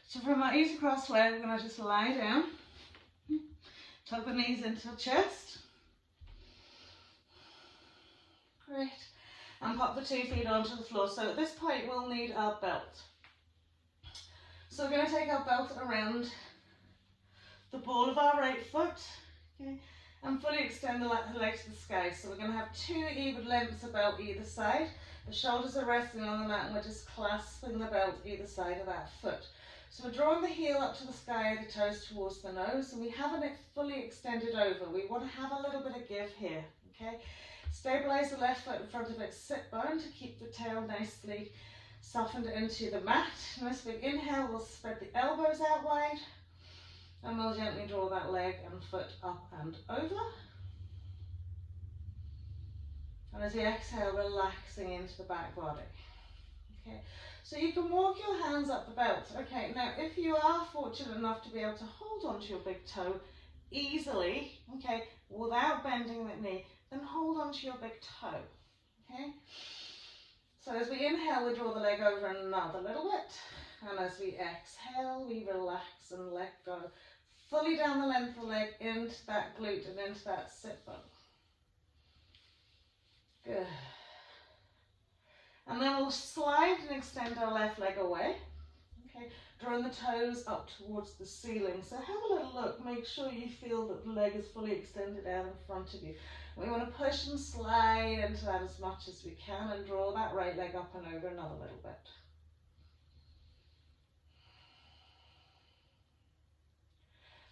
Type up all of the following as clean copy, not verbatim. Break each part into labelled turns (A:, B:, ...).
A: So from our easy cross leg, we're going to just lie down, tuck the knees into the chest. Great. And pop the 2 feet onto the floor. So at this point, we'll need our belt. So we're going to take our belt around the ball of our right foot, okay, and fully extend the legs to the sky. So we're going to have 2 even lengths of belt either side. The shoulders are resting on the mat and we're just clasping the belt either side of that foot. So we're drawing the heel up to the sky, the toes towards the nose, and we haven't it fully extended over. We want to have a little bit of give here, okay? Stabilize the left foot in front of its sit bone to keep the tail nicely softened into the mat. And as we inhale, we'll spread the elbows out wide, and we'll gently draw that leg and foot up and over. And as we exhale, relaxing into the back body. Okay, so you can walk your hands up the belt. Okay, now if you are fortunate enough to be able to hold onto your big toe easily, okay, without bending the knee, then hold onto your big toe. Okay, so as we inhale, we draw the leg over another little bit, and as we exhale, we relax and let go fully down the length of the leg into that glute and into that sit bone. Good. And then we'll slide and extend our left leg away. Okay, drawing the toes up towards the ceiling. So have a little look, make sure you feel that the leg is fully extended out in front of you. We want to push and slide into that as much as we can and draw that right leg up and over another little bit.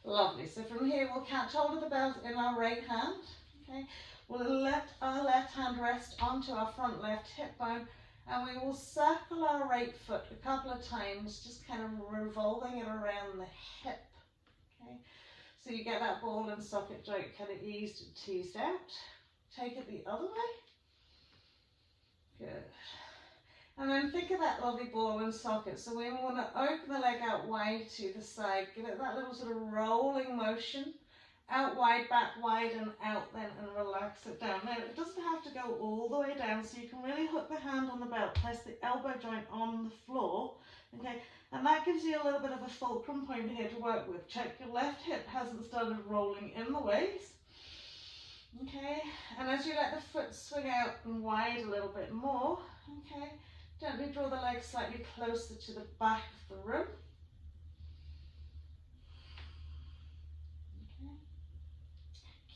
A: Lovely. So from here we'll catch hold of the belt in our right hand. Okay, we'll let our left hand rest onto our front left hip bone, and we will circle our right foot a couple of times, just kind of revolving it around the hip. Okay, so you get that ball and socket joint kind of eased and teased out. Take it the other way. Good. And then think of that lovely ball and socket. So we want to open the leg out wide to the side. Give it that little sort of rolling motion. Out wide, back wide, and out then, and relax it down. Now, it doesn't have to go all the way down, so you can really hook the hand on the belt, press the elbow joint on the floor, okay? And that gives you a little bit of a fulcrum point here to work with. Check your left hip hasn't started rolling in the waist, okay? And as you let the foot swing out and wide a little bit more, okay? Gently draw the leg slightly closer to the back of the room.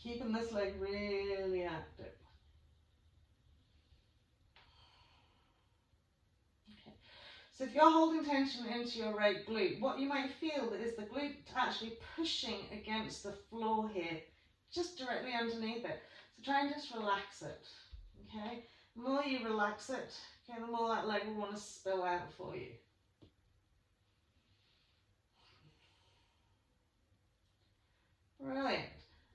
A: Keeping this leg really active. Okay. So if you're holding tension into your right glute, what you might feel is the glute actually pushing against the floor here, just directly underneath it. So try and just relax it. Okay. The more you relax it, okay, the more that leg will want to spill out for you. Brilliant.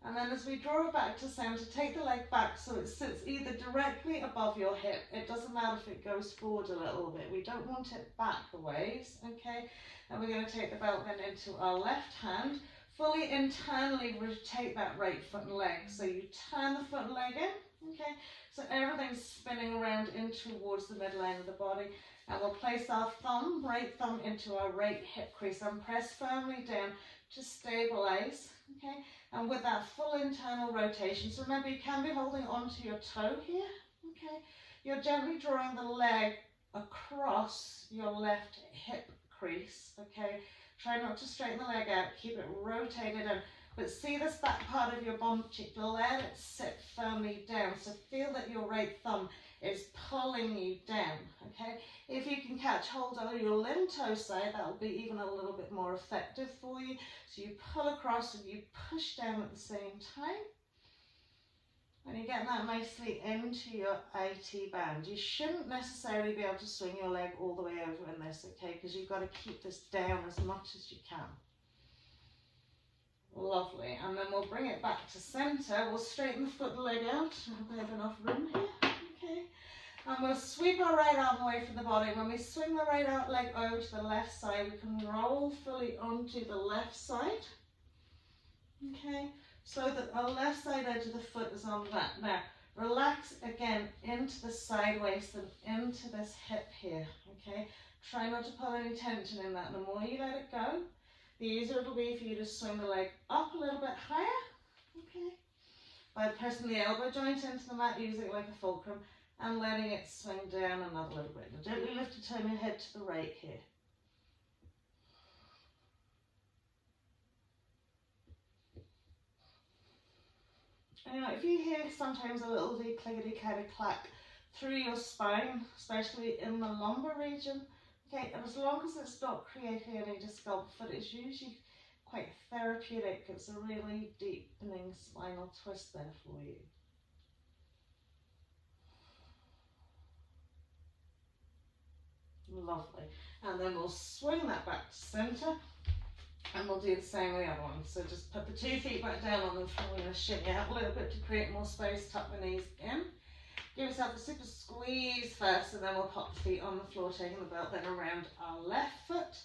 A: And then as we draw it back to center, take the leg back so it sits either directly above your hip. It doesn't matter if it goes forward a little bit. We don't want it back a ways, okay? And we're going to take the belt then into our left hand. Fully internally rotate that right foot and leg. So you turn the foot and leg in, okay? So everything's spinning around in towards the midline of the body. And we'll place our thumb, right thumb, into our right hip crease and press firmly down to stabilize, okay? And with that full internal rotation, so remember you can be holding onto your toe here, okay? You're gently drawing the leg across your left hip crease, okay? Try not to straighten the leg out, keep it rotated in. But see this back part of your bum cheek, let it sit firmly down. So feel that your right thumb is pulling you down, okay? If you can catch hold of your limb toe side, that will be even a little bit more effective for you. So you pull across and you push down at the same time. And you get that nicely into your IT band. You shouldn't necessarily be able to swing your leg all the way over in this, okay? Because you've got to keep this down as much as you can. Lovely. And then we'll bring it back to center. We'll straighten the foot and leg out. We have enough room here, okay? And we'll sweep our right arm away from the body. When we swing the right leg over to the left side, we can roll fully onto the left side, okay? So that our left side edge of the foot is on that. Now, relax again into the side waist and into this hip here, okay? Try not to pull any tension in that. The more you let it go, the easier it'll be for you to swing the leg up a little bit higher. Okay. By pressing the elbow joint into the mat, using it like a fulcrum, and letting it swing down another little bit. Now gently lift to turn your head to the right here. And you know, if you hear sometimes a little clickety clack through your spine, especially in the lumbar region, okay, and as long as it's not creating any discomfort, it's usually quite therapeutic. It's a really deepening spinal twist there for you. Lovely. And then we'll swing that back to center, and we'll do the same with the other one. So just put the 2 feet back down on the floor. We're going to shimmy out a little bit to create more space. Tuck the knees in. Give yourself a super squeeze first, and then we'll pop the feet on the floor, taking the belt then around our left foot.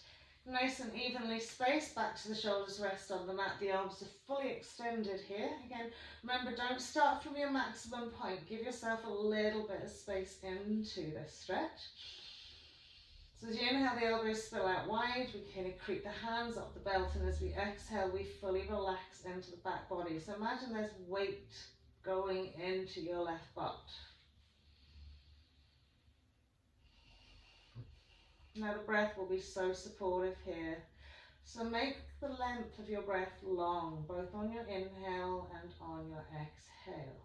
A: Nice and evenly spaced, back to the shoulders, rest on the mat. The arms are fully extended here. Again, remember, don't start from your maximum point. Give yourself a little bit of space into this stretch. So as you inhale, the elbows spill out wide. We kind of creep the hands up the belt, and as we exhale, we fully relax into the back body. So imagine there's weight going into your left butt. Now the breath will be so supportive here. So make the length of your breath long, both on your inhale and on your exhale.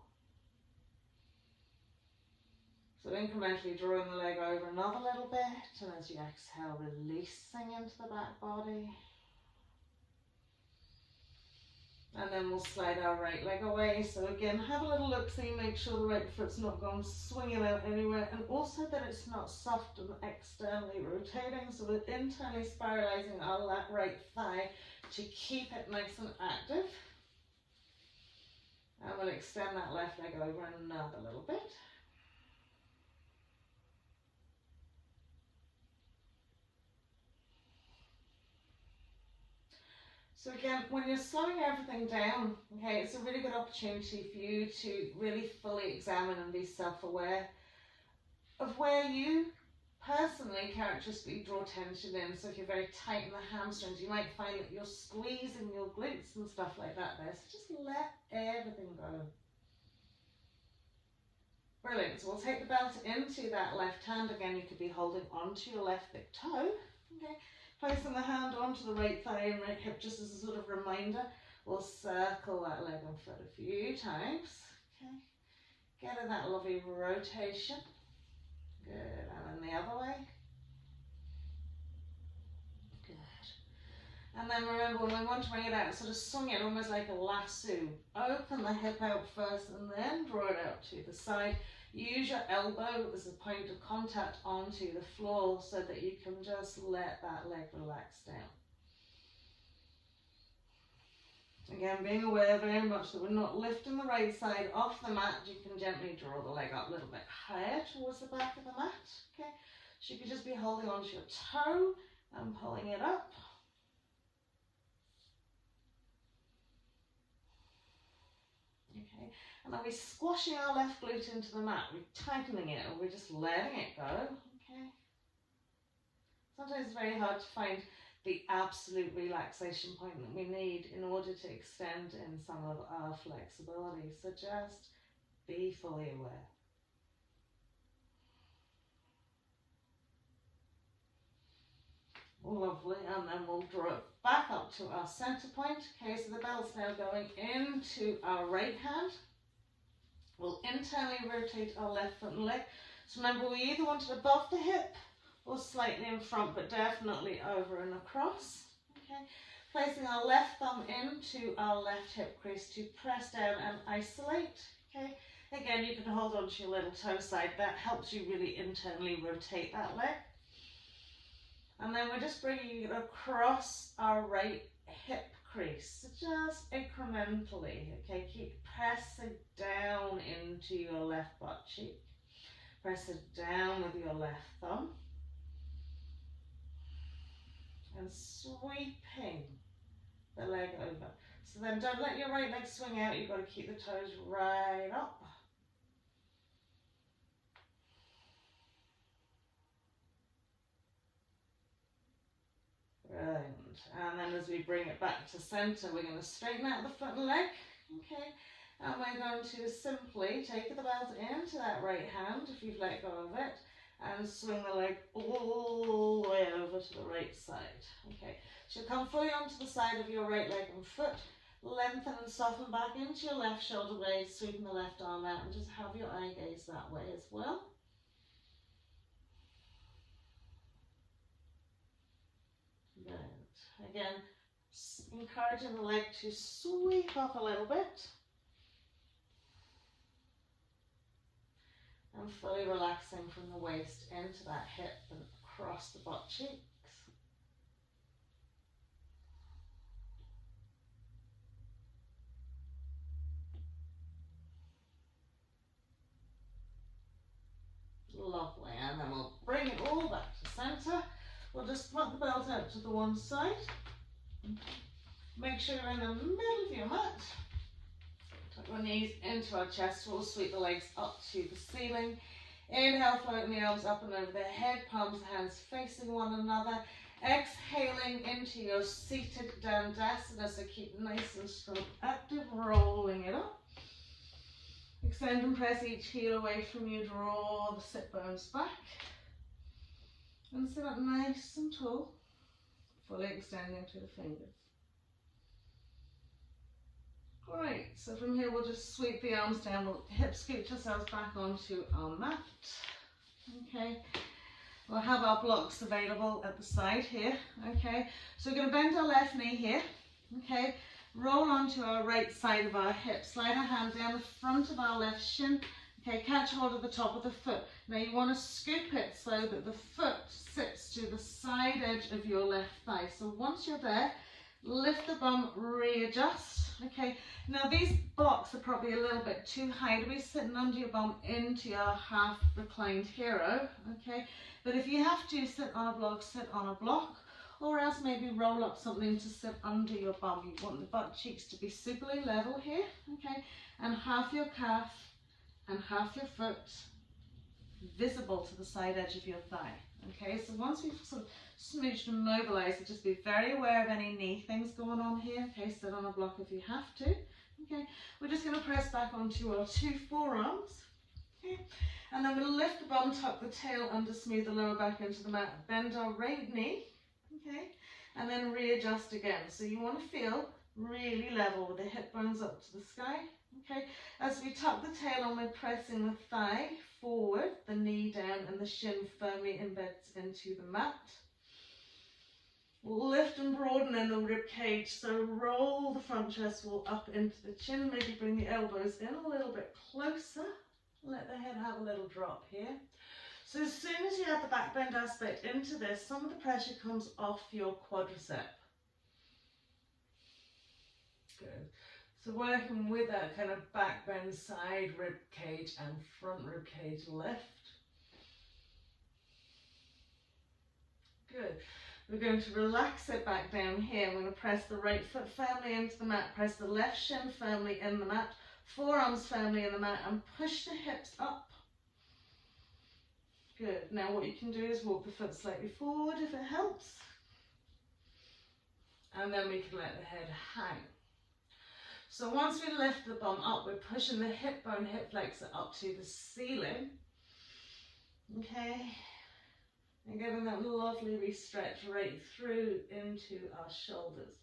A: So incrementally drawing the leg over another little bit, and as you exhale, releasing into the back body. And then we'll slide our right leg away. So again, have a little look-see, make sure the right foot's not gone swinging out anywhere, and also that it's not soft and externally rotating. So we're internally spiralizing our right thigh to keep it nice and active. And we'll extend that left leg over another little bit. So again, when you're slowing everything down, okay, it's a really good opportunity for you to really fully examine and be self-aware of where you personally characteristically draw tension in. So if you're very tight in the hamstrings, you might find that you're squeezing your glutes and stuff like that there. So just let everything go. Brilliant. So we'll take the belt into that left hand. Again, you could be holding onto your left big toe. Okay. Placing the hand onto the right thigh and right hip just as a sort of reminder. We'll circle that leg and foot a few times. Okay. Getting that lovely rotation. Good. And then the other way. Good. And then remember, when we want to bring it out, sort of swing it almost like a lasso. Open the hip out first and then draw it out to the side. Use your elbow as a point of contact onto the floor so that you can just let that leg relax down. Again, being aware very much that we're not lifting the right side off the mat. You can gently draw the leg up a little bit higher towards the back of the mat. Okay, so you could just be holding onto your toe and pulling it up. Okay, and then we're squashing our left glute into the mat. We're tightening it, or we're just letting it go. Okay. Sometimes it's very hard to find the absolute relaxation point that we need in order to extend in some of our flexibility. So just be fully aware. Lovely, and then we'll draw it back up to our center point. Okay, so the belt's now going into our right hand. We'll internally rotate our left foot and leg. So remember, we either want it above the hip or slightly in front, but definitely over and across. Okay, placing our left thumb into our left hip crease to press down and isolate. Okay, again, you can hold on to your little toe side. That helps you really internally rotate that leg. And then we're just bringing it across our right hip crease, so just incrementally. Okay, keep pressing down into your left butt cheek. Press it down with your left thumb. And sweeping the leg over. So then don't let your right leg swing out. You've got to keep the toes right up. And then as we bring it back to center, we're going to straighten out the foot and leg. Okay. And we're going to simply take the belt into that right hand, if you've let go of it, and swing the leg all the way over to the right side. Okay, so come fully onto the side of your right leg and foot, lengthen and soften back into your left shoulder blade, sweeping the left arm out, and just have your eye gaze that way as well. Good. Again, encouraging the leg to sweep up a little bit. And fully relaxing from the waist into that hip and across the butt cheeks. Lovely, and then we'll bring it all back to center. We'll just put the belt out to the one side. Make sure you're in the middle of your mat. Tuck our knees into our chest. We'll sweep the legs up to the ceiling. Inhale, floating the arms up and over the head, palms of hands facing one another. Exhaling into your seated Dandasana, so keep nice and strong, active, rolling it up. Extend and press each heel away from you, draw the sit bones back. And sit up nice and tall, fully extending to the fingers. Great, so from here we'll just sweep the arms down, we'll hip scooch ourselves back onto our mat. Okay, we'll have our blocks available at the side here. Okay, so we're going to bend our left knee here. Okay, roll onto our right side of our hip, slide our hand down the front of our left shin. Okay, catch hold of the top of the foot. Now you want to scoop it so that the foot sits to the side edge of your left thigh. So once you're there, lift the bum, readjust. Okay, now these blocks are probably a little bit too high to be sitting under your bum into your half reclined hero. Okay, but if you have to sit on a block, sit on a block, or else maybe roll up something to sit under your bum. You want the butt cheeks to be superly level here. Okay, and half your calf and half your foot visible to the side edge of your thigh. Okay, so once we've sort of smooched and mobilized, just be very aware of any knee things going on here. Okay, sit on a block if you have to. Okay, we're just going to press back onto our two forearms. Okay, and then we'll lift the bum, tuck the tail under, smooth the lower back into the mat, bend our right knee. Okay, and then readjust again. So you want to feel really level with the hip bones up to the sky. Okay, as we tuck the tail on, we're pressing the thigh forward, the knee down, and the shin firmly embeds into the mat. Lift and broaden in the rib cage, so roll the front chest wall up into the chin, maybe bring the elbows in a little bit closer, let the head have a little drop here. So as soon as you add the back bend aspect into this, some of the pressure comes off your quadricep. Good. So working with that kind of back bend, side rib cage and front rib cage lift. Good. We're going to relax it back down here. We're going to press the right foot firmly into the mat, press the left shin firmly in the mat, forearms firmly in the mat, and push the hips up. Good. Now what you can do is walk the foot slightly forward if it helps. And then we can let the head hang. So once we lift the bum up, we're pushing the hip bone, hip flexor up to the ceiling. Okay. And getting that lovely re-stretch right through into our shoulders.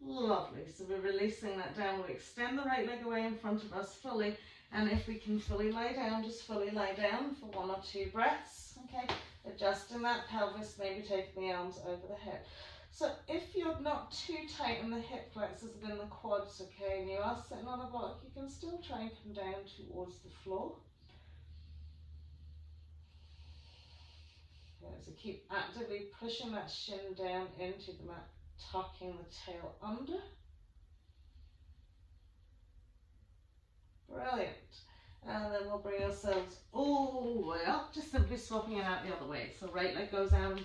A: Lovely. So we're releasing that down. We'll extend the right leg away in front of us fully. And if we can fully lie down, just fully lie down for 1 or 2 breaths. Okay. Adjusting that pelvis, maybe taking the arms over the head. So if you're not too tight in the hip flexors and in the quads, okay, and you are sitting on a block, you can still try and come down towards the floor. Okay, so keep actively pushing that shin down into the mat, tucking the tail under. Brilliant. And then we'll bring ourselves all the way up, just simply swapping it out the other way. So right leg goes down,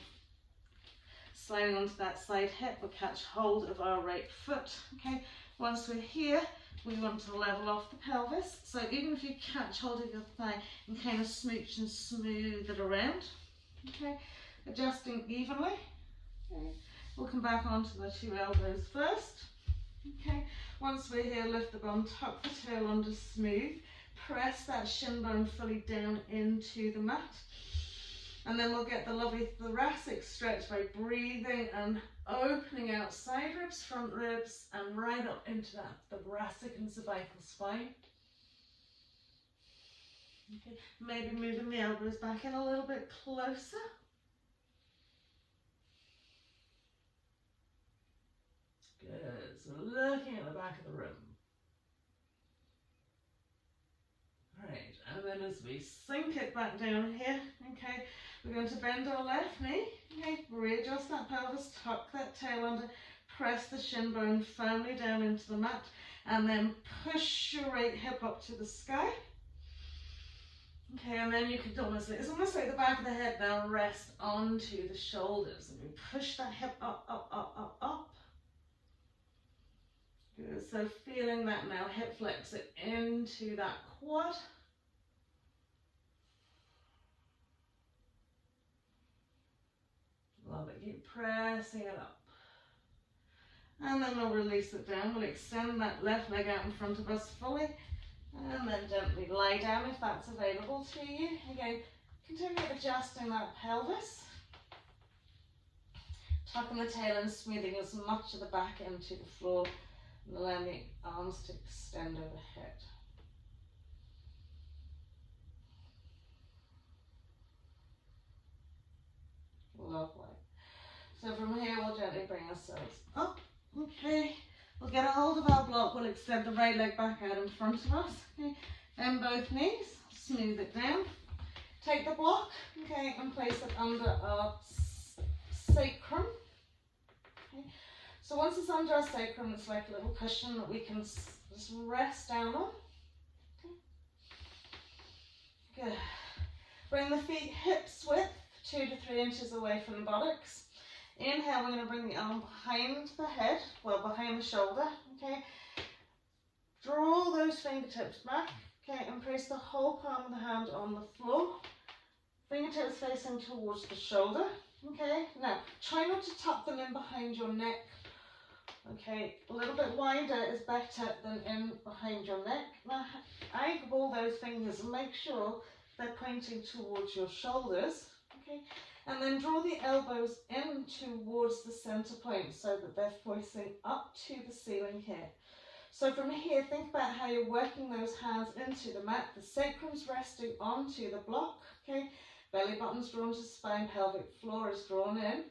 A: sliding onto that side hip, we'll catch hold of our right foot. Okay, once we're here, we want to level off the pelvis. So even if you catch hold of your thigh and kind of smooch and smooth it around. Okay, adjusting evenly. Okay. We'll come back onto the 2 elbows first. Okay, once we're here, lift the bum, tuck the tail under smooth, press that shin bone fully down into the mat. And then we'll get the lovely thoracic stretch by breathing and opening out side ribs, front ribs, and right up into that thoracic and cervical spine. Okay, maybe moving the elbows back in a little bit closer. Good, so looking at the back of the room. Right, and then as we sink it back down here, okay, we're going to bend our left knee, okay, readjust that pelvis, tuck that tail under, press the shin bone firmly down into the mat, and then push your right hip up to the sky. Okay, and then you can almost, it's almost like the back of the head now rest onto the shoulders, and you push that hip up, up, up, up, up. Good, so feeling that now, hip flex it into that quad. Love it, keep pressing it up. And then we'll release it down. We'll extend that left leg out in front of us fully. And then gently lie down if that's available to you. Again, continue adjusting that pelvis. Tucking the tail and smoothing as much of the back into the floor. And allowing the arms to extend overhead. Lovely. So from here we'll gently bring ourselves up. Okay. We'll get a hold of our block. We'll extend the right leg back out in front of us. Okay. Bend both knees. Smooth it down. Take the block. Okay. And place it under our sacrum. Okay. So once it's under our sacrum, it's like a little cushion that we can just rest down on. Okay. Good. Bring the feet hips width, 2 to 3 inches away from the buttocks. Inhale, we're going to bring the arm behind the head, well behind the shoulder, okay. Draw those fingertips back, okay, and place the whole palm of the hand on the floor. Fingertips facing towards the shoulder, okay. Now, try not to tuck them in behind your neck. Okay, a little bit wider is better than in behind your neck. Now, eyeball those fingers and make sure they're pointing towards your shoulders, okay? And then draw the elbows in towards the center point so that they're facing up to the ceiling here. So from here, think about how you're working those hands into the mat. The sacrum's resting onto the block, okay? Belly button's drawn to spine, pelvic floor is drawn in.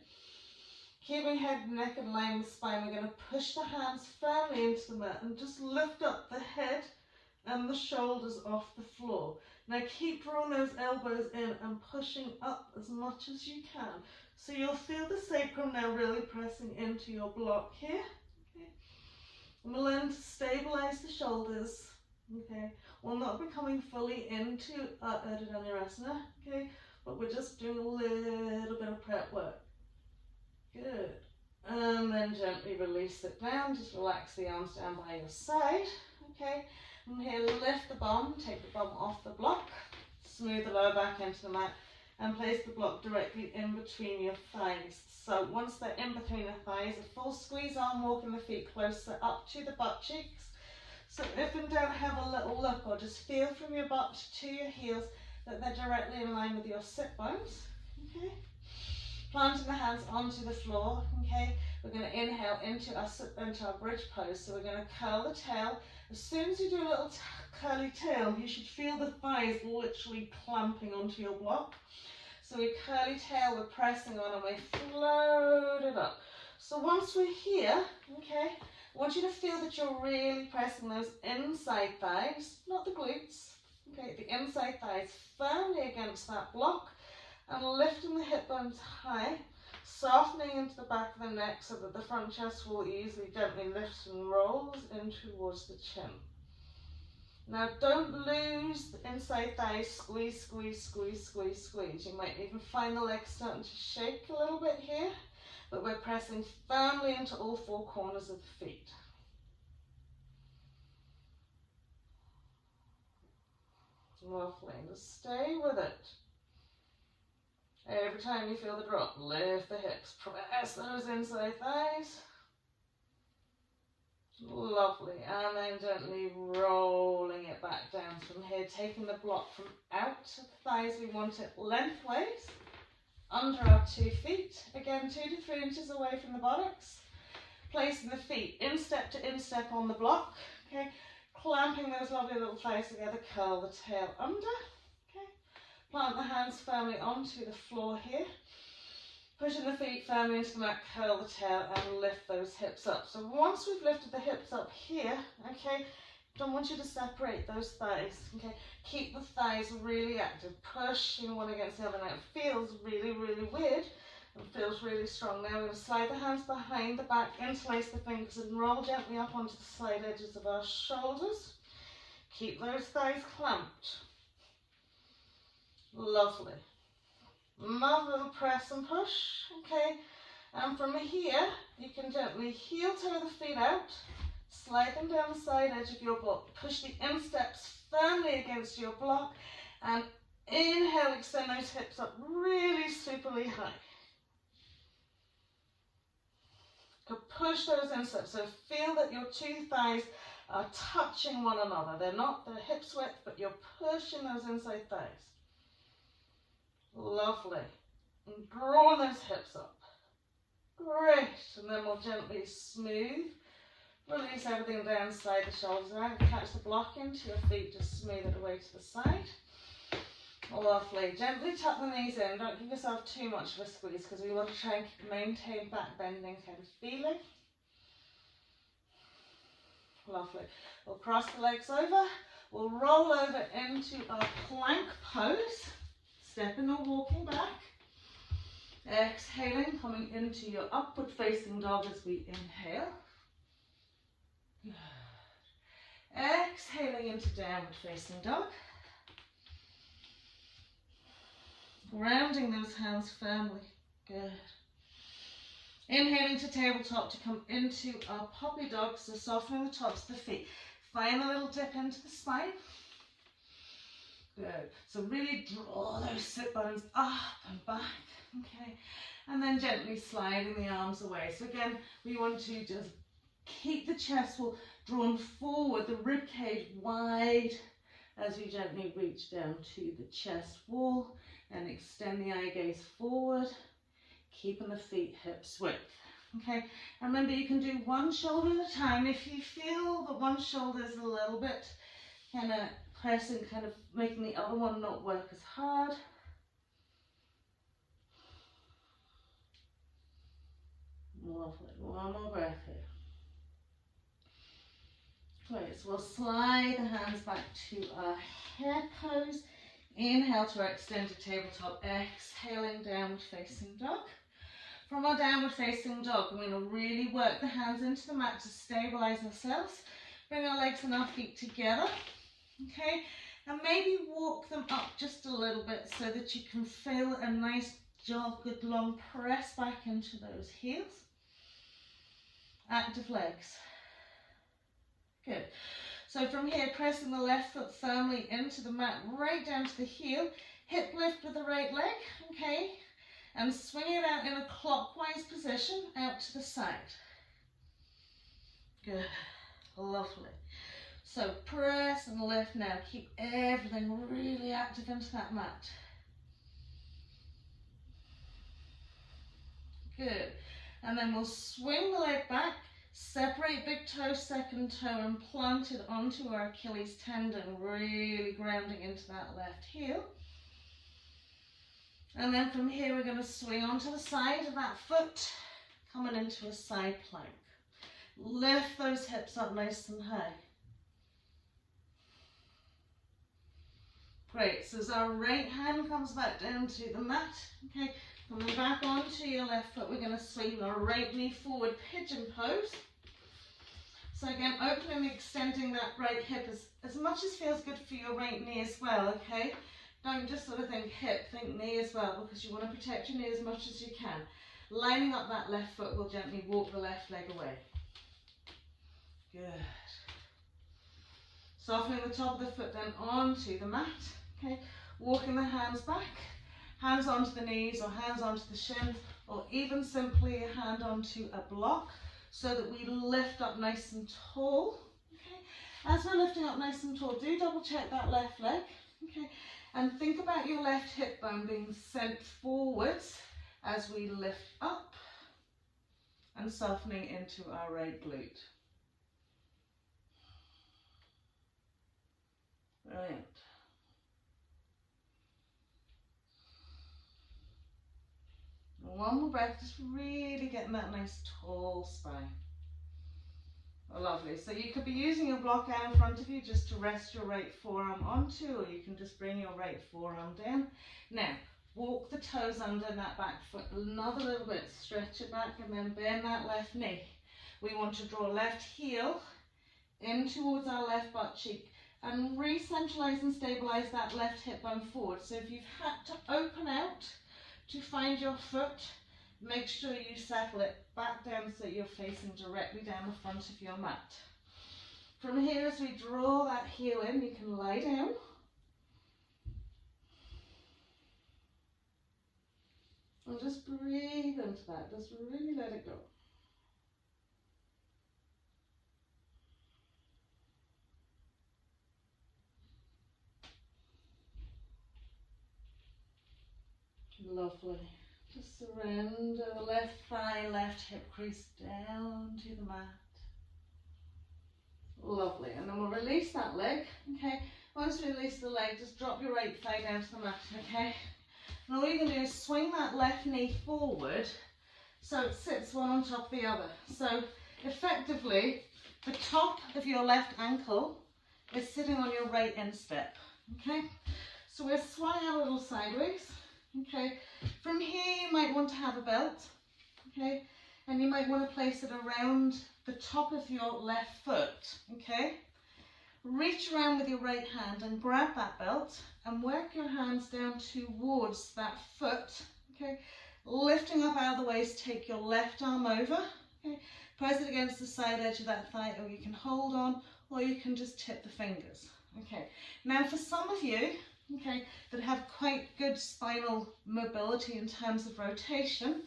A: Keeping head, neck in line with spine, we're going to push the hands firmly into the mat and just lift up the head and the shoulders off the floor. Now keep drawing those elbows in and pushing up as much as you can. So you'll feel the sacrum now really pressing into your block here. Okay. And we'll learn to stabilize the shoulders. Okay. We'll not be coming fully into Urdhva Dhanurasana, okay, but we're just doing a little bit of prep work. Good. And then gently release it down. Just relax the arms down by your side. Okay. From here, lift the bum, take the bum off the block, smooth the lower back into the mat, and place the block directly in between your thighs. So once they're in between the thighs, a full squeeze arm, walking the feet closer up to the butt cheeks. So if and don't have a little look, or just feel from your butt to your heels that they're directly in line with your sit bones. Okay. Planting the hands onto the floor. Okay. We're going to inhale into our bridge pose. So we're going to curl the tail. As soon as you do a little curly tail, you should feel the thighs literally clamping onto your block. So we curly tail, we're pressing on, and we float it up. So once we're here, okay, I want you to feel that you're really pressing those inside thighs, not the glutes, okay, the inside thighs firmly against that block, and lifting the hip bones high, softening into the back of the neck so that the front chest will easily gently lift and rolls in towards the chin. Now don't lose the inside thighs, squeeze, squeeze, squeeze, squeeze, squeeze. You might even find the legs starting to shake a little bit here, but we're pressing firmly into all 4 corners of the feet. Lovely, just stay with it. Every time you feel the drop, lift the hips, press those inside thighs. Lovely, and then gently rolling it back down from here, taking the block from out to the thighs. We want it lengthways, under our 2 feet. Again, 2 to 3 inches away from the buttocks. Placing the feet instep to instep on the block, okay? Clamping those lovely little thighs together, curl the tail under, okay? Plant the hands firmly onto the floor here. Pushing the feet firmly into the mat, curl the tail and lift those hips up. So once we've lifted the hips up here, okay, don't want you to separate those thighs, okay? Keep the thighs really active, pushing one against the other. Now it feels really, really weird and feels really strong. Now we're going to slide the hands behind the back, interlace the fingers and roll gently up onto the side edges of our shoulders. Keep those thighs clamped. Lovely. Another little press and push, okay? And from here, you can gently heel toe the feet out, slide them down the side edge of your block, push the insteps firmly against your block, and inhale, extend those hips up really superly high. To push those insteps, so feel that your 2 thighs are touching one another. They're not the hips width, but you're pushing those inside thighs. Lovely. And draw those hips up. Great. And then we'll gently smooth. Release everything down, slide the shoulders around. Catch the block into your feet, just smooth it away to the side. Lovely. Gently tuck the knees in. Don't give yourself too much of a squeeze because we want to try and maintain back bending kind of feeling. Lovely. We'll cross the legs over. We'll roll over into our plank pose. Stepping or walking back. Exhaling, coming into your upward facing dog as we inhale. Good. Exhaling into downward facing dog. Grounding those hands firmly. Good. Inhaling to tabletop to come into our poppy dog, so softening the tops of the feet. Find a little dip into the spine. Good. So really draw those sit bones up and back. Okay. And then gently sliding the arms away. So again, we want to just keep the chest wall drawn forward, the rib cage wide as we gently reach down to the chest wall and extend the eye gaze forward, keeping the feet hips width. Okay. And remember, you can do one shoulder at a time. If you feel that one shoulder is a little bit kind of pressing, kind of making the other one not work as hard. Lovely. One more breath here. Great. So we'll slide the hands back to our hare pose. Inhale to our extended tabletop. Exhaling, downward facing dog. From our downward facing dog, we're going to really work the hands into the mat to stabilize ourselves. Bring our legs and our feet together. Okay, and maybe walk them up just a little bit so that you can feel a nice jog, good long press back into those heels. Active legs. Good. So from here, pressing the left foot firmly into the mat, right down to the heel. Hip lift with the right leg, okay, and swing it out in a clockwise position out to the side. Good. Lovely. So press and lift now. Keep everything really active into that mat. Good. And then we'll swing the leg back, separate big toe, second toe, and plant it onto our Achilles tendon, really grounding into that left heel. And then from here, we're going to swing onto the side of that foot, coming into a side plank. Lift those hips up nice and high. Great, so as our right hand comes back down to the mat, okay, coming back onto your left foot, we're going to swing our right knee forward, pigeon pose. So again, opening and extending that right hip as much as feels good for your right knee as well, okay? Don't just sort of think hip, think knee as well, because you want to protect your knee as much as you can. Lining up that left foot, we'll gently walk the left leg away. Good. Softening the top of the foot then onto the mat. Okay, walking the hands back, hands onto the knees or hands onto the shins, or even simply a hand onto a block so that we lift up nice and tall. Okay. As we're lifting up nice and tall, do double check that left leg. Okay. And think about your left hip bone being sent forwards as we lift up and softening into our right glute. Brilliant. And one more breath, just really getting that nice tall spine. Oh, lovely. So you could be using your block out in front of you just to rest your right forearm onto, or you can just bring your right forearm down. Now, walk the toes under that back foot another little bit, stretch it back, and then bend that left knee. We want to draw left heel in towards our left butt cheek and re-centralize and stabilize that left hip bone forward. So if you've had to open out to find your foot, make sure you settle it back down so that you're facing directly down the front of your mat. From here, as we draw that heel in, you can lie down. And just breathe into that, just really let it go. Lovely. Just surrender the left thigh, left hip crease down to the mat. Lovely. And then we'll release that leg. Okay. Once we release the leg, just drop your right thigh down to the mat. Okay. And all you can do is swing that left knee forward so it sits one on top of the other. So effectively, the top of your left ankle is sitting on your right instep. Okay. So we're swung out a little sideways. Okay, from here you might want to have a belt, okay, and you might want to place it around the top of your left foot, okay. Reach around with your right hand and grab that belt and work your hands down towards that foot, okay. Lifting up out of the waist, take your left arm over, okay. Press it against the side edge of that thigh, or you can hold on, or you can just tip the fingers, okay. Now for some of you, okay, that have quite good spinal mobility in terms of rotation,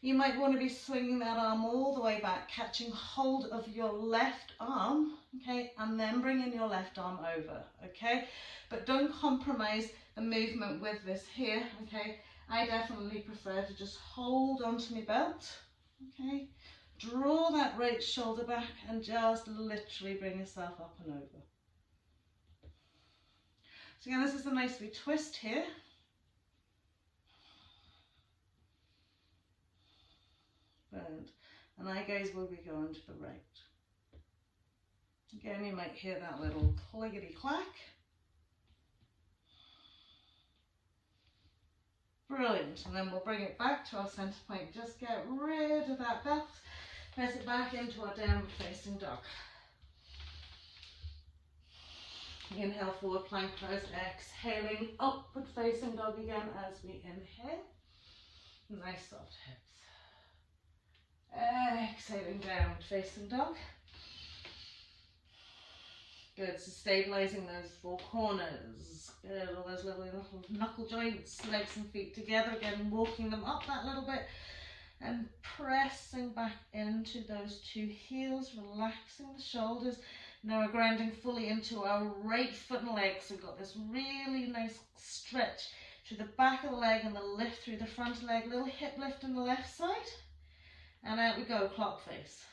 A: you might want to be swinging that arm all the way back, catching hold of your left arm, okay, and then bringing your left arm over, okay? But don't compromise the movement with this here, okay? I definitely prefer to just hold onto my belt, okay? Draw that right shoulder back and just literally bring yourself up and over. So again, this is a nice wee twist here. Brilliant. And eye gaze will be going to the right. Again, you might hear that little clickety clack. Brilliant. And then we'll bring it back to our centre point. Just get rid of that belt. Press it back into our downward facing dog. Inhale, forward plank pose, exhaling, upward facing dog again as we inhale. Nice soft hips. Exhaling, downward facing dog. Good, so stabilizing those four corners. Good, all those little knuckle joints, legs and feet together. Again, walking them up that little bit and pressing back into those two heels, relaxing the shoulders. Now we're grounding fully into our right foot and leg. So we've got this really nice stretch to the back of the leg and the lift through the front leg. Little hip lift on the left side. And out we go, clock face.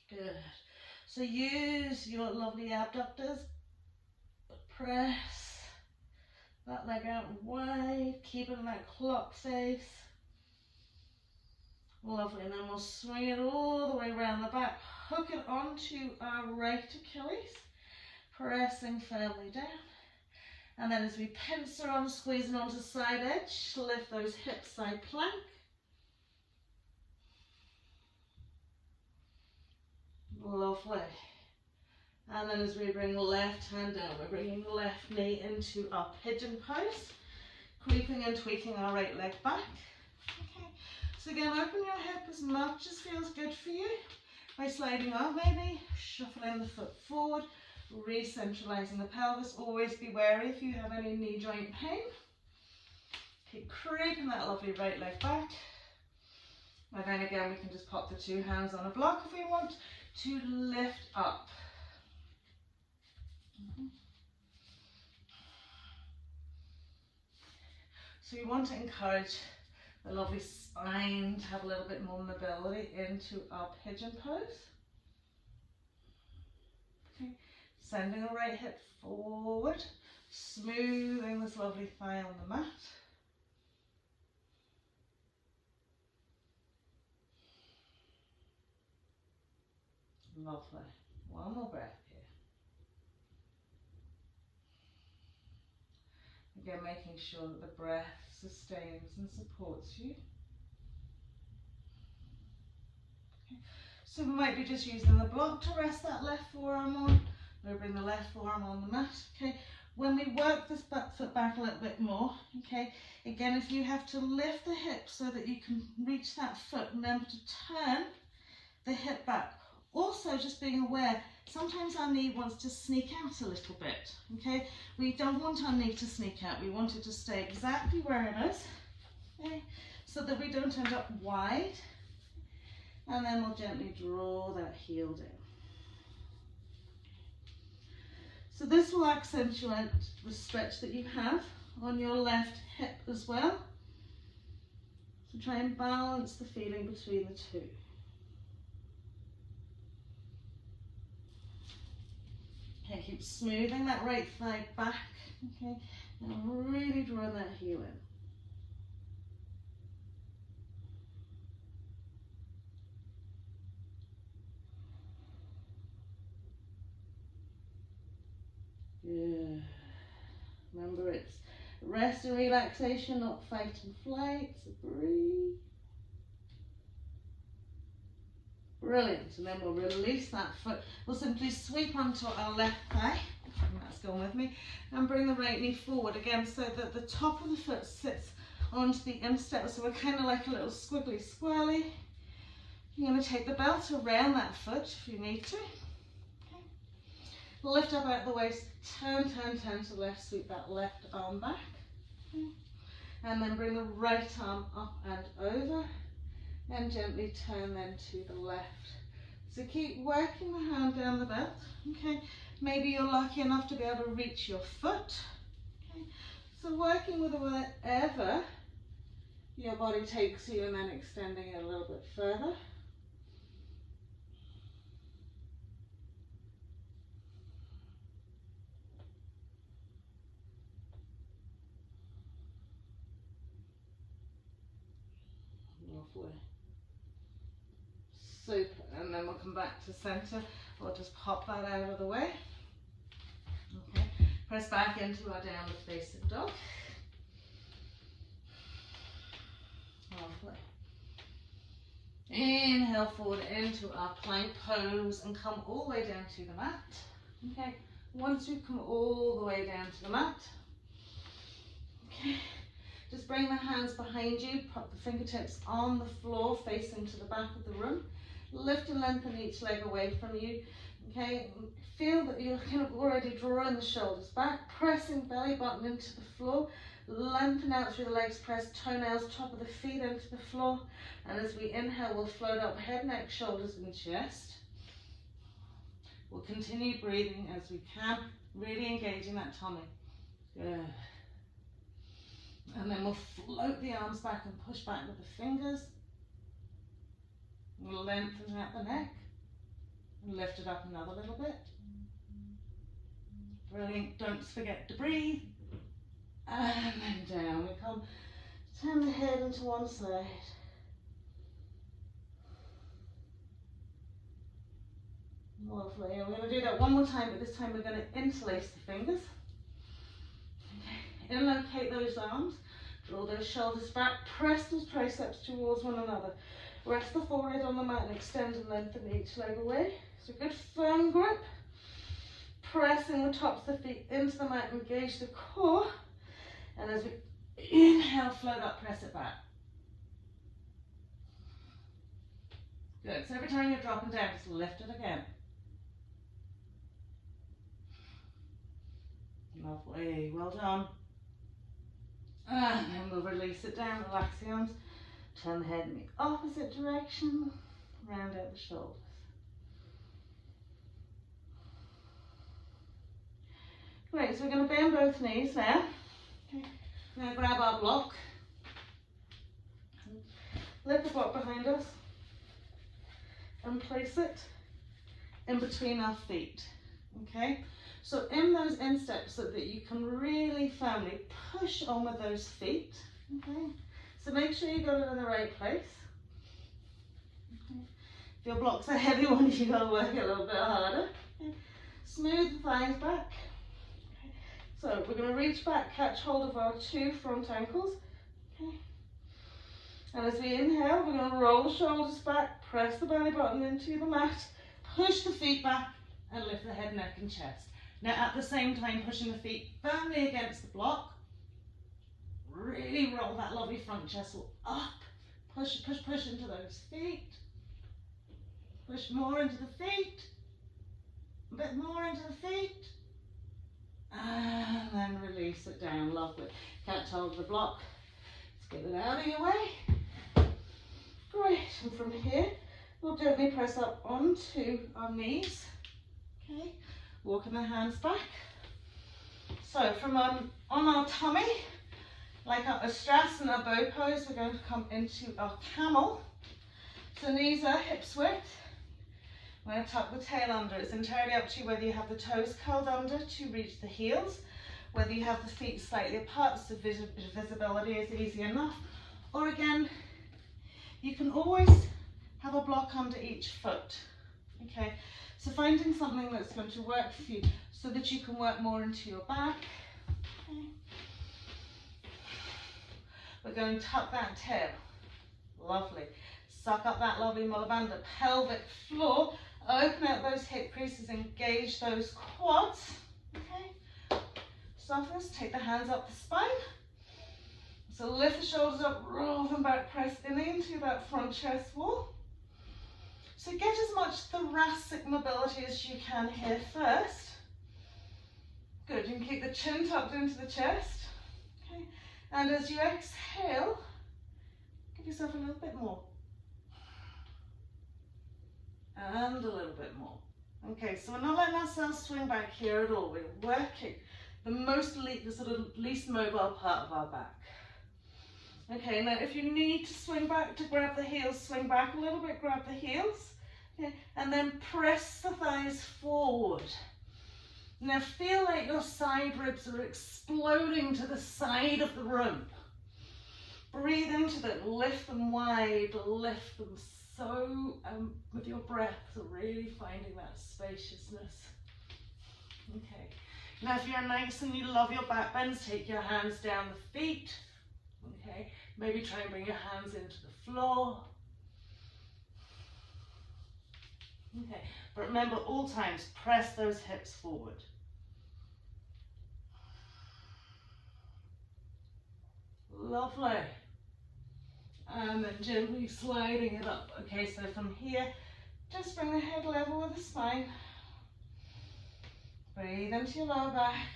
A: Good. So use your lovely abductors. Press that leg out wide, keeping that clock face. Lovely, and then we'll swing it all the way around the back, hook it onto our right Achilles, pressing firmly down. And then as we pincer on, squeezing onto side edge, lift those hips, side plank. Lovely. And then as we bring the left hand down, we're bringing the left knee into our pigeon pose, creeping and tweaking our right leg back. Okay. So again, open your hip as much as feels good for you by sliding up maybe, shuffling the foot forward, Re-centralizing the pelvis. Always be wary if you have any knee joint pain. Keep creeping that lovely right leg back. And then again, we can just pop the two hands on a block if we want to lift up. So you want to encourage the lovely spine to have a little bit more mobility into our pigeon pose. Okay. Sending the right hip forward, smoothing this lovely thigh on the mat. Lovely. One more breath here. Again, making sure that the breath sustains and supports you. Okay. So we might be just using the block to rest that left forearm on. We'll bring the left forearm on the mat. Okay. When we work this foot back a little bit more, okay, again, if you have to lift the hip so that you can reach that foot, remember to turn the hip back. Also, just being aware, sometimes our knee wants to sneak out a little bit, okay? We don't want our knee to sneak out. We want it to stay exactly where it is, okay? So that we don't end up wide. And then we'll gently draw that heel down. So this will accentuate the stretch that you have on your left hip as well. So try and balance the feeling between the two. Okay, keep smoothing that right thigh back, okay, and really drawing that heel in. Good. Remember, it's rest and relaxation, not fight and flight, so breathe. Brilliant, and then we'll release that foot. We'll simply sweep onto our left thigh, and that's going with me, and bring the right knee forward again so that the top of the foot sits onto the instep, so we're kind of like a little squiggly squirrely. You're going to take the belt around that foot if you need to. Okay. Lift up out the waist, turn to the left, sweep that left arm back. Okay. And then bring the right arm up and over. And gently turn then to the left. So keep working the hand down the belt. Okay, maybe you're lucky enough to be able to reach your foot. Okay, so working with wherever your body takes you and then extending it a little bit further. Lovely. Super, and then we'll come back to center. We'll just pop that out of the way. Okay, press back into our downward facing dog. Lovely. Inhale forward into our plank pose and come all the way down to the mat. Okay, once you come all the way down to the mat, okay, just bring the hands behind you, pop the fingertips on the floor facing to the back of the room. Lift and lengthen each leg away from you. Okay, feel that you're kind of already drawing the shoulders back, pressing belly button into the floor, lengthen out through the legs, press toenails, top of the feet into the floor. And as we inhale, we'll float up head, neck, shoulders and chest. We'll continue breathing as we can, really engaging that tummy. Good. And then we'll float the arms back and push back with the fingers. We'll lengthen out the neck and lift it up another little bit. Brilliant. Don't forget to breathe. And then down we come. Turn the head into one side. Lovely. And we're going to do that one more time, but this time we're going to interlace the fingers. Okay. Inlocate those arms. Draw those shoulders back. Press those triceps towards one another. Rest the forehead on the mat and extend and lengthen each leg away. So good firm grip. Pressing the tops of the feet into the mat, engage the core. And as we inhale, float up, press it back. Good. So every time you're dropping down, just lift it again. Lovely, well done. And then we'll release it down, relax the arms, turn the head in the opposite direction, round out the shoulders. Great, so we're going to bend both knees now. Okay. We're going to grab our block, lift the block behind us, and place it in between our feet. Okay, so in those insteps so that you can really firmly push on with those feet. Okay, so make sure you got it in the right place. Okay. If your blocks are heavy ones, you've got to work a little bit harder. Okay. Smooth the thighs back. Okay. So we're going to reach back, catch hold of our two front ankles. Okay. And as we inhale, we're going to roll the shoulders back, press the belly button into the mat, push the feet back, and lift the head, neck, and chest. Now at the same time, pushing the feet firmly against the block. Really roll that lovely front chest up. Push, push, push into those feet. Push more into the feet. A bit more into the feet. And then release it down. Lovely. Catch hold of the block. Let's get it out of your way. Great. And from here, we'll gently press up onto our knees. Okay. Walking the hands back. So from on our tummy, like a Strauss our bow pose, we're going to come into our camel. So knees are hips width. We're going to tuck the tail under. It's entirely up to you whether you have the toes curled under to reach the heels, whether you have the feet slightly apart so visibility is easy enough, or again, you can always have a block under each foot. Okay, so finding something that's going to work for you so that you can work more into your back. Okay. We're going to tuck that tail. Lovely. Suck up that lovely Mula Bandha pelvic floor. Open out those hip creases, engage those quads. Okay. Softness, take the hands up the spine. So lift the shoulders up, roll them back, press in into that front chest wall. So get as much thoracic mobility as you can here first. Good, you can keep the chin tucked into the chest. Okay. And as you exhale, give yourself a little bit more. And a little bit more. Okay, so we're not letting ourselves swing back here at all. We're working the sort of least mobile part of our back. Okay, now if you need to swing back to grab the heels, swing back a little bit, grab the heels. Okay, and then press the thighs forward. Now feel like your side ribs are exploding to the side of the room. Breathe into them, lift them wide, lift them so with your breath, so really finding that spaciousness. Okay, now if you're nice and you love your back bends, take your hands down the feet. Okay, maybe try and bring your hands into the floor. Okay, but remember all times, press those hips forward. Lovely. And then gently sliding it up. Okay, so from here, just bring the head level with the spine. Breathe into your lower back,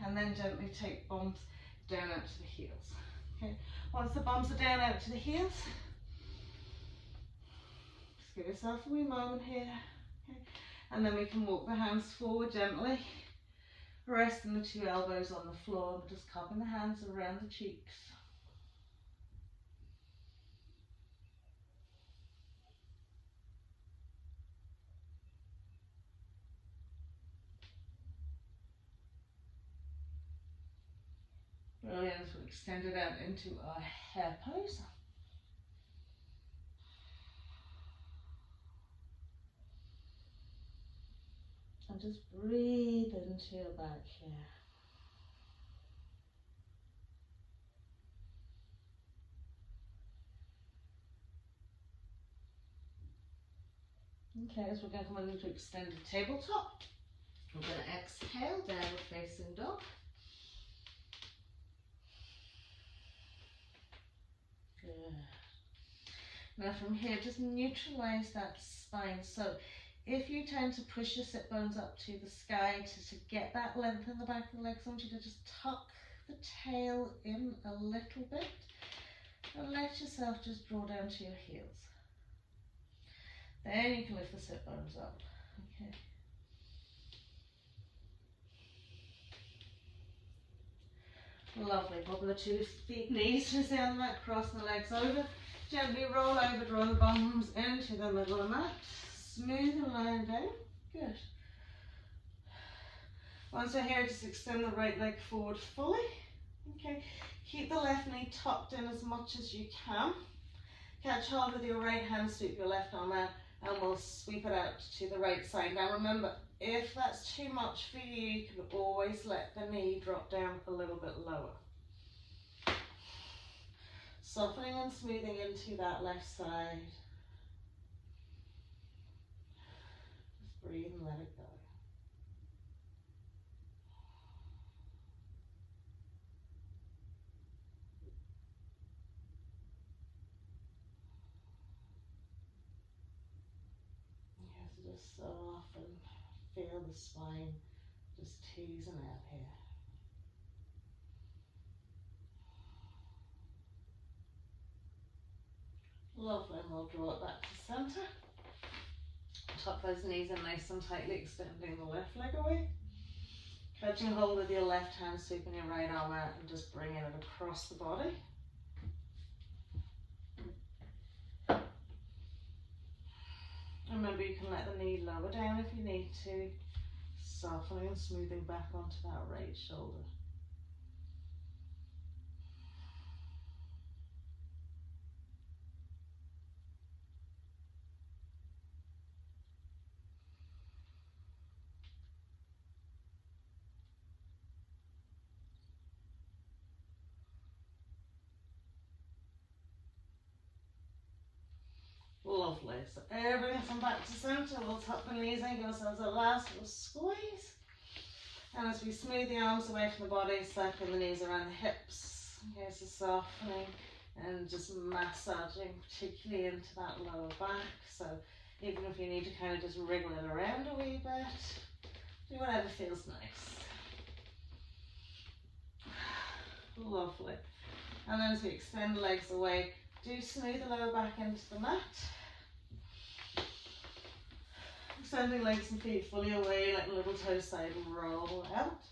A: and then gently take bumps down out to the heels. Okay, once the bumps are down out to the heels, just give yourself a wee moment here. Okay, and then we can walk the hands forward gently, resting the two elbows on the floor, just cupping the hands around the cheeks. Brilliant, we'll extend it out into our hair pose. And just breathe into your back here. Okay, so we're going to come into extended tabletop. We're going to exhale, downward facing dog. Good. Now from here, just neutralize that spine. So If you tend to push your sit bones up to the sky to get that length in the back of the legs, I want you to just tuck the tail in a little bit and let yourself just draw down to your heels. Then you can lift the sit bones up. Okay. Lovely. Bobble the 2 feet, knees to the on the mat, cross the legs over. Gently roll over, draw the bums into the middle of the mat. Smooth and line down. Good. Once we're here, just extend the right leg forward fully. Okay. Keep the left knee tucked in as much as you can. Catch hold with your right hand, sweep your left arm out, and we'll sweep it out to the right side. Now remember, if that's too much for you, you can always let the knee drop down a little bit lower. Softening and smoothing into that left side. Just breathe and let it go. You have to just soften, feel the spine just teasing out here. Lovely, and we'll draw it back to centre. Tuck those knees in nice and tightly, extending the left leg away. Catching hold with your left hand, sweeping your right arm out and just bringing it across the body. Remember, you can let the knee lower down if you need to, softening and smoothing back onto that right shoulder. Lovely. So everything from back to centre. We'll tuck the knees in, give ourselves a last little squeeze. And as we smooth the arms away from the body, circling the knees around the hips. Here's the softening and just massaging, particularly into that lower back. So even if you need to kind of just wriggle it around a wee bit, do whatever feels nice. Lovely. And then as we extend the legs away, do smooth the lower back into the mat. Extending legs and feet fully away, let the little toe side roll out.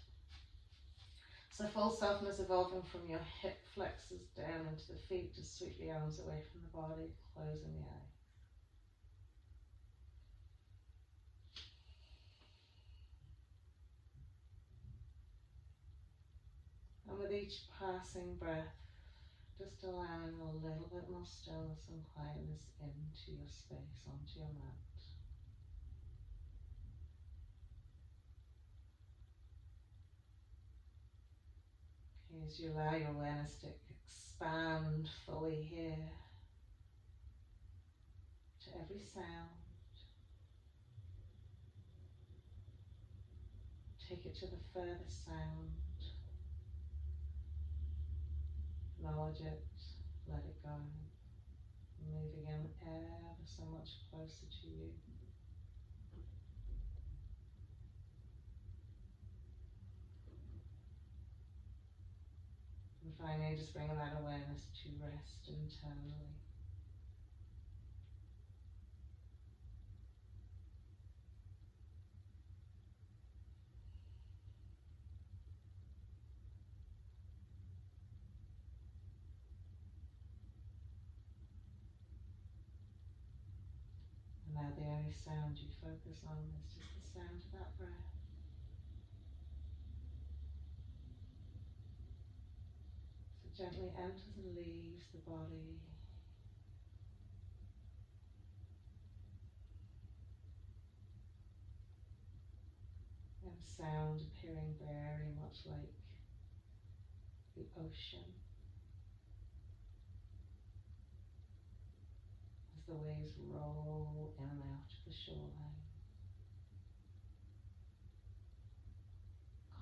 A: So full softness evolving from your hip flexors down into the feet. Just sweep the arms away from the body, closing the eyes. And with each passing breath, just allowing a little bit more stillness and quietness into your space, onto your mat. Okay, as you allow your awareness to expand fully here, to every sound. Take it to the furthest sound. Acknowledge it, let it go, moving in ever so much closer to you. And finally, just bringing that awareness to rest internally. Now the only sound you focus on is just the sound of that breath. So gently enters and leaves the body. And sound appearing very much like the ocean. As the waves roll in and out of the shoreline.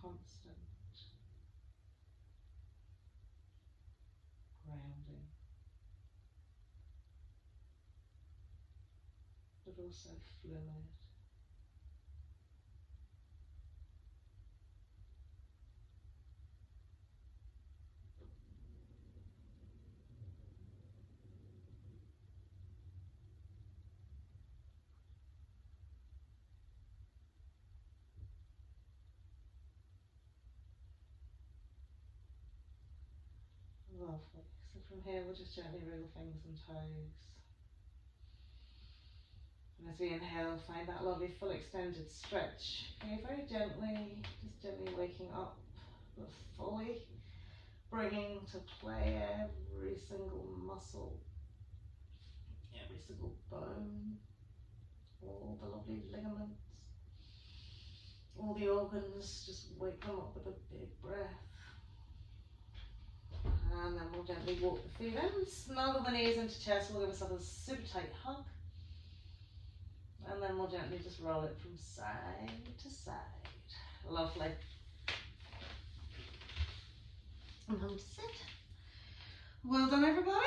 A: Constant grounding, but also fluid. from here, we'll just gently wriggle fingers and toes. And as we inhale, find that lovely full extended stretch. Okay, very gently, just gently waking up, but fully bringing to play every single muscle, every single bone, all the lovely ligaments, all the organs. Just wake them up with a big breath. And then we'll gently walk the feet in, snuggle the knees into chest. We'll give ourselves a super tight hug. And then we'll gently just roll it from side to side. Lovely. And home to sit. Well done, everybody.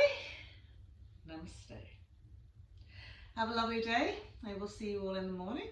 A: Namaste. Have a lovely day. I will see you all in the morning.